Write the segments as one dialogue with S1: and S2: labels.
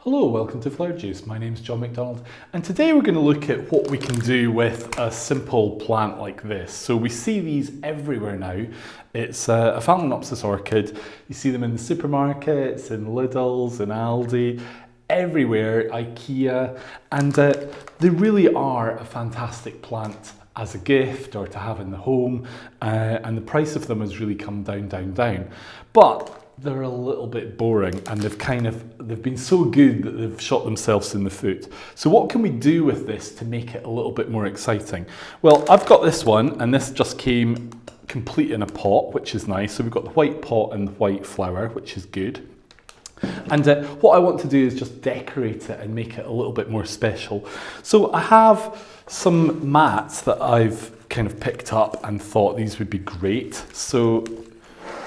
S1: Hello, welcome to Flower Juice. My name's John McDonald, and today we're going to look at what we can do with a simple plant like this. So we see these everywhere now. It's a Phalaenopsis Orchid. You see them in the supermarkets, in Lidl's, in Aldi, everywhere, IKEA, and they really are a fantastic plant as a gift or to have in the home, and the price of them has really come down. But they're a little bit boring, and they've been so good that they've shot themselves in the foot. So what can we do with this to make it a little bit more exciting? Well, I've got this one, and this just came complete in a pot, which is nice. So we've got the white pot and the white flower, which is good. And what I want to do is just decorate it and make it a little bit more special. So I have some mats that I've kind of picked up and thought these would be great. So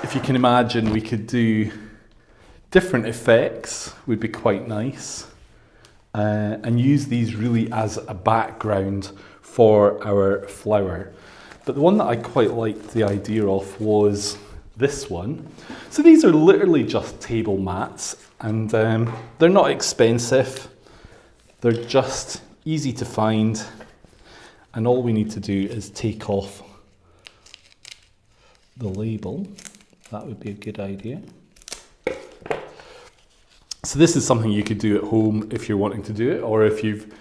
S1: if you can imagine, we could do different effects, would be quite nice, and use these really as a background for our flower. But the one that I quite liked the idea of was this one. So these are literally just table mats, and they're not expensive. They're just easy to find, and all we need to do is take off the label. That would be a good idea. So this is something you could do at home if you're wanting to do it, or if you've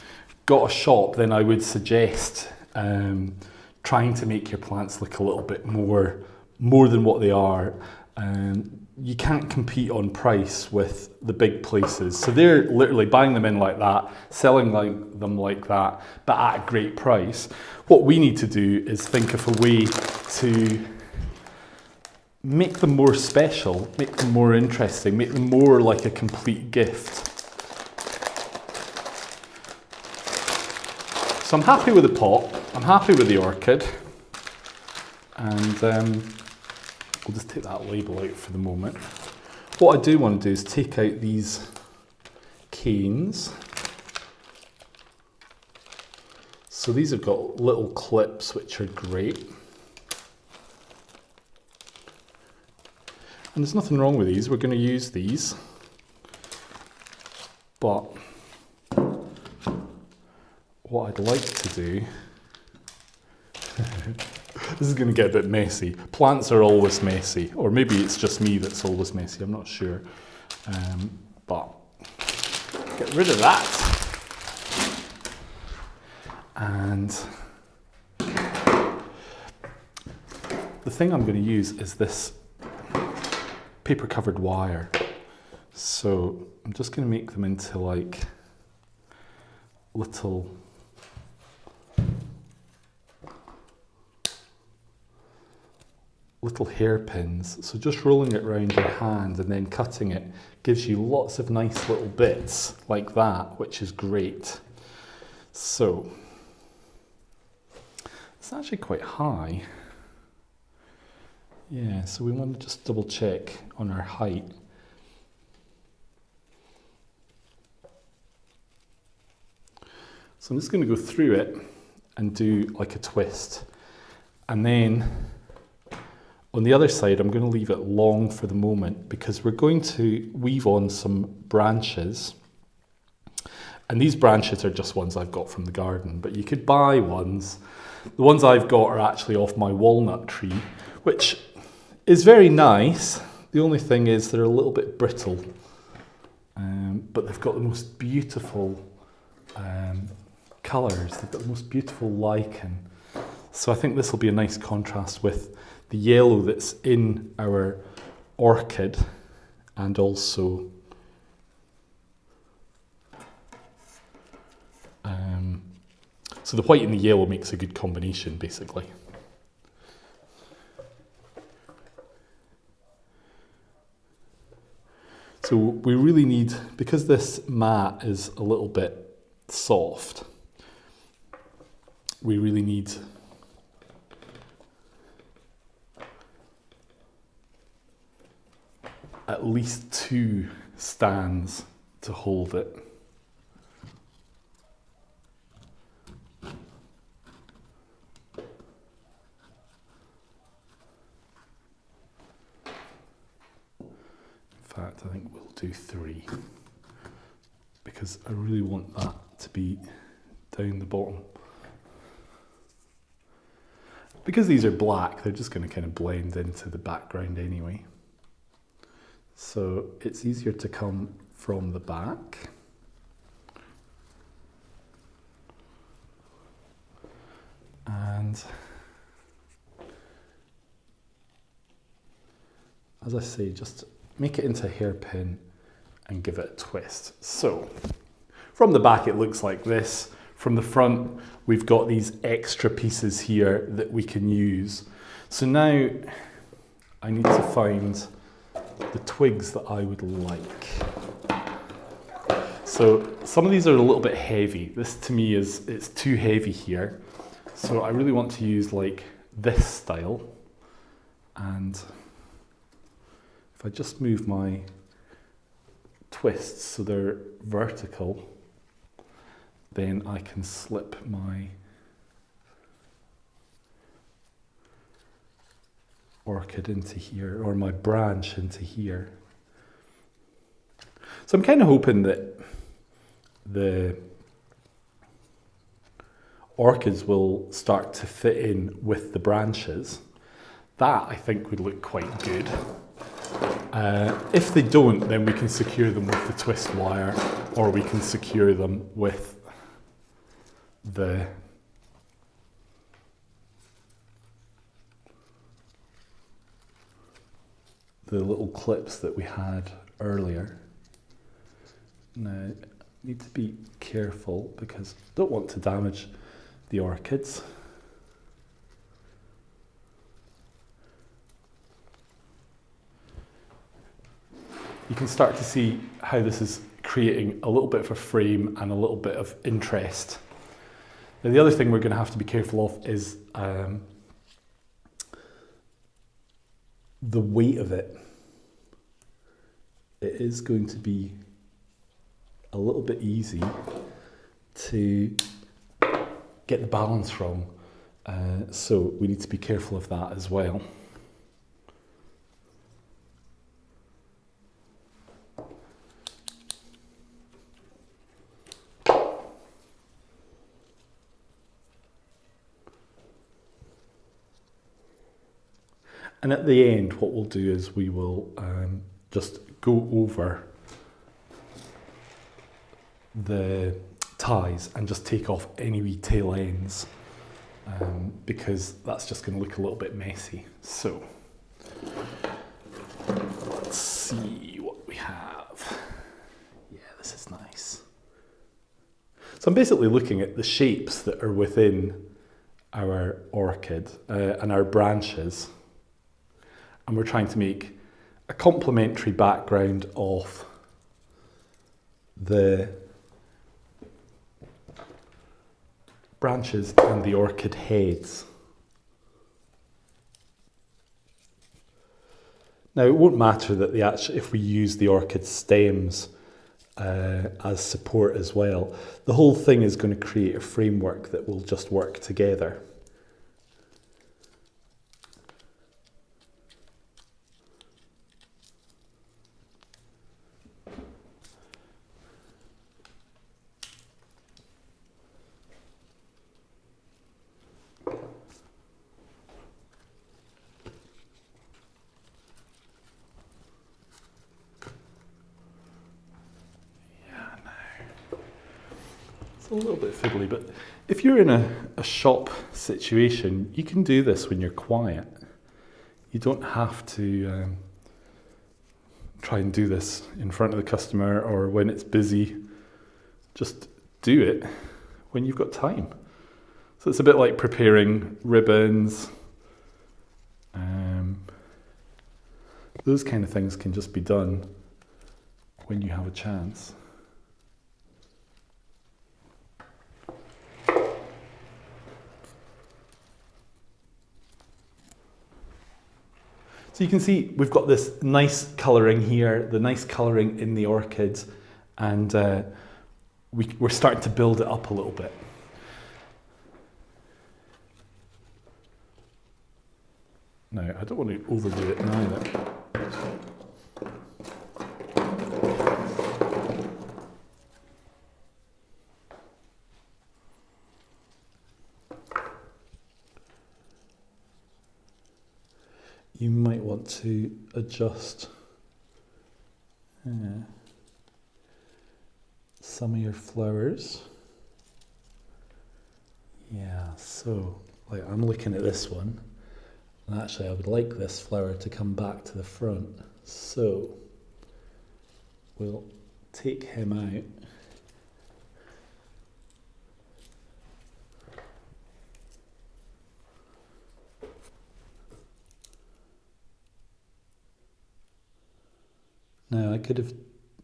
S1: got a shop, then I would suggest trying to make your plants look a little bit more than what they are. You can't compete on price with the big places. So they're literally buying them in like that, selling them like that, but at a great price. What we need to do is think of a way to make them more special, make them more interesting, make them more like a complete gift. So I'm happy with the pot, I'm happy with the orchid, and we'll just take that label out for the moment. What I do want to do is take out these canes. So these have got little clips which are great. And there's nothing wrong with these, we're going to use these. But what I'd like to do, this is going to get a bit messy. Plants are always messy, or maybe it's just me that's always messy, I'm not sure. But get rid of that. And the thing I'm going to use is this paper covered wire. So I'm just going to make them into like little hairpins. So just rolling it around your hand and then cutting it gives you lots of nice little bits like that, which is great. So it's actually quite high. Yeah, so we want to just double check on our height. So I'm just going to go through it and do like a twist. And then on the other side, I'm going to leave it long for the moment because we're going to weave on some branches. And these branches are just ones I've got from the garden, but you could buy ones. The ones I've got are actually off my walnut tree, which is very nice. The only thing is they're a little bit brittle, but they've got the most beautiful colours. They've got the most beautiful lichen. So I think this will be a nice contrast with the yellow that's in our orchid, and also so the white and the yellow makes a good combination, basically. So we really need, because this mat is a little bit soft, we really need at least 2 stands to hold it. In fact, I think we'll do 3. because I really want that to be down the bottom. Because these are black, they're just going to kind of blend into the background anyway. So it's easier to come from the back. And as I say, just make it into a hairpin and give it a twist. So from the back it looks like this. From the front we've got these extra pieces here that we can use. So now I need to find the twigs that I would like. So some of these are a little bit heavy. This to me it's too heavy here. So I really want to use like this style, and if I just move my twists so they're vertical, then I can slip my orchid into here, or my branch into here. So I'm kind of hoping that the orchids will start to fit in with the branches. That I think would look quite good. If they don't, then we can secure them with the twist wire, or we can secure them with the little clips that we had earlier. Now, I need to be careful because I don't want to damage the orchids. You can start to see how this is creating a little bit of a frame and a little bit of interest. Now, the other thing we're going to have to be careful of is the weight of it. It is going to be a little bit easy to get the balance wrong, so we need to be careful of that as well. And at the end, what we'll do is we will just go over the ties and just take off any wee tail ends, because that's just going to look a little bit messy. So let's see what we have. Yeah, this is nice. So I'm basically looking at the shapes that are within our orchid and our branches, and we're trying to make a complementary background of the branches and the orchid heads. Now, it won't matter that if we use the orchid stems as support as well. The whole thing is going to create a framework that will just work together. It's a little bit fiddly, but if you're in a shop situation, you can do this when you're quiet. You don't have to try and do this in front of the customer or when it's busy. Just do it when you've got time. So it's a bit like preparing ribbons. Those kind of things can just be done when you have a chance. So you can see we've got this nice colouring here, the nice colouring in the orchids, and we're starting to build it up a little bit. Now, I don't want to overdo it neither. you might want to adjust some of your flowers. Yeah, so like I'm looking at this one, and actually I would like this flower to come back to the front. So we'll take him out. Now I could have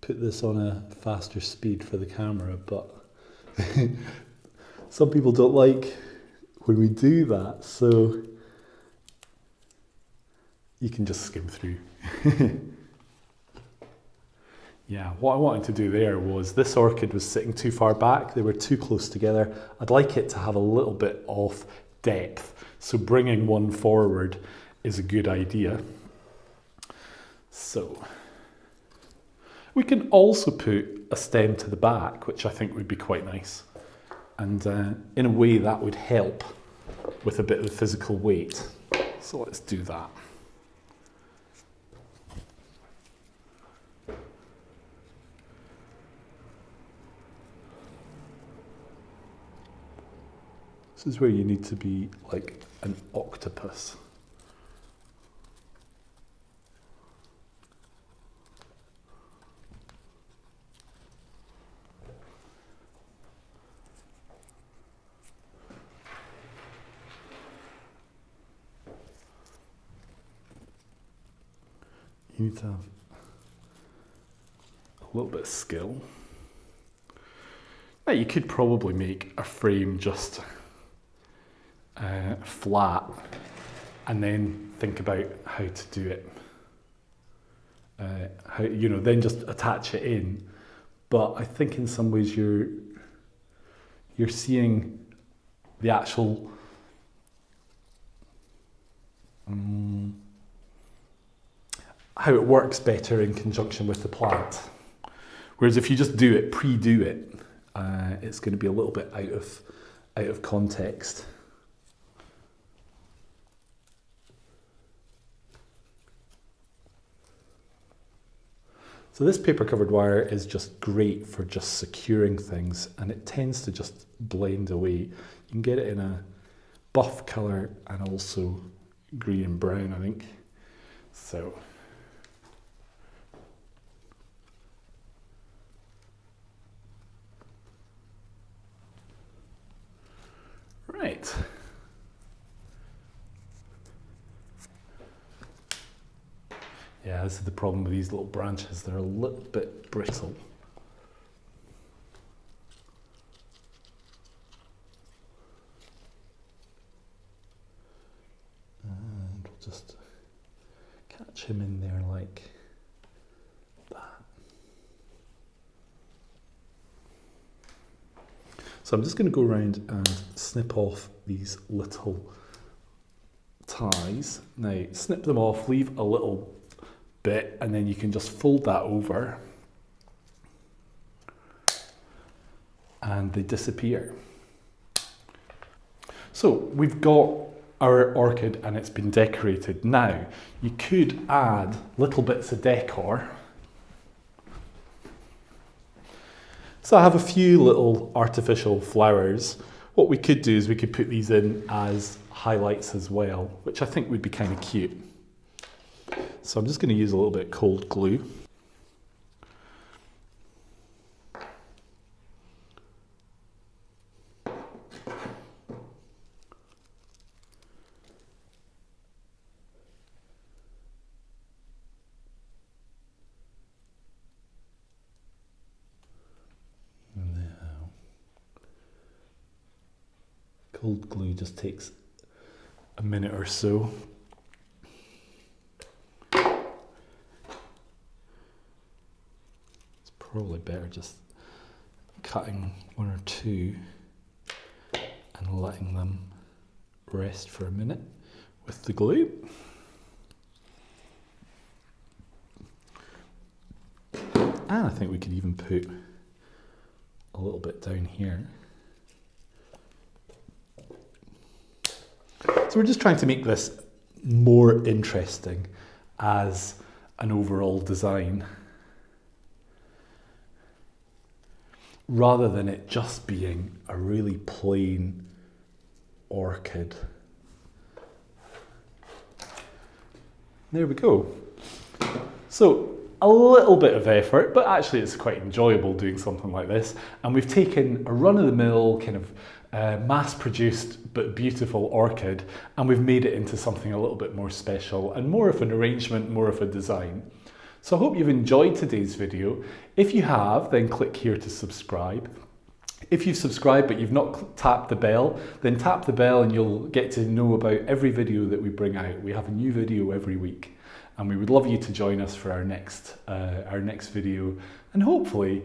S1: put this on a faster speed for the camera, but some people don't like when we do that, so you can just skim through. Yeah, what I wanted to do there was, this orchid was sitting too far back, they were too close together. I'd like it to have a little bit of depth, so bringing one forward is a good idea. So we can also put a stem to the back, which I think would be quite nice. And in a way that would help with a bit of the physical weight. So let's do that. This is where you need to be like an octopus. You need to have a little bit of skill. Now you could probably make a frame just flat and then think about how to do it. How, you know, then just attach it in. But I think in some ways you're seeing the actual how it works better in conjunction with the plant. Whereas if you just do it, pre-do it, it's going to be a little bit out of context. So this paper covered wire is just great for just securing things, and it tends to just blend away. You can get it in a buff colour and also green and brown, I think. So right. Yeah, this is the problem with these little branches. They're a little bit brittle. And we'll just catch him in there like that. So I'm just going to go around and snip off these little ties. Now, snip them off, leave a little bit, and then you can just fold that over and they disappear. So we've got our orchid and it's been decorated. Now you could add little bits of decor. So I have a few little artificial flowers. What we could do is we could put these in as highlights as well, which I think would be kind of cute. So I'm just going to use a little bit of cold glue. Now, cold glue just takes a minute or so. Probably better just cutting one or two and letting them rest for a minute with the glue. And I think we could even put a little bit down here. So we're just trying to make this more interesting as an overall design, rather than it just being a really plain orchid. There we go. So a little bit of effort, but actually it's quite enjoyable doing something like this. And we've taken a run-of-the-mill kind of mass-produced but beautiful orchid, and we've made it into something a little bit more special and more of an arrangement, more of a design. So I hope you've enjoyed today's video. If you have, then click here to subscribe. If you've subscribed but you've not tapped the bell, then tap the bell and you'll get to know about every video that we bring out. We have a new video every week, and we would love you to join us for our next video, and hopefully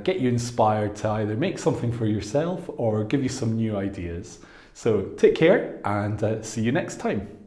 S1: get you inspired to either make something for yourself or give you some new ideas. So take care and see you next time.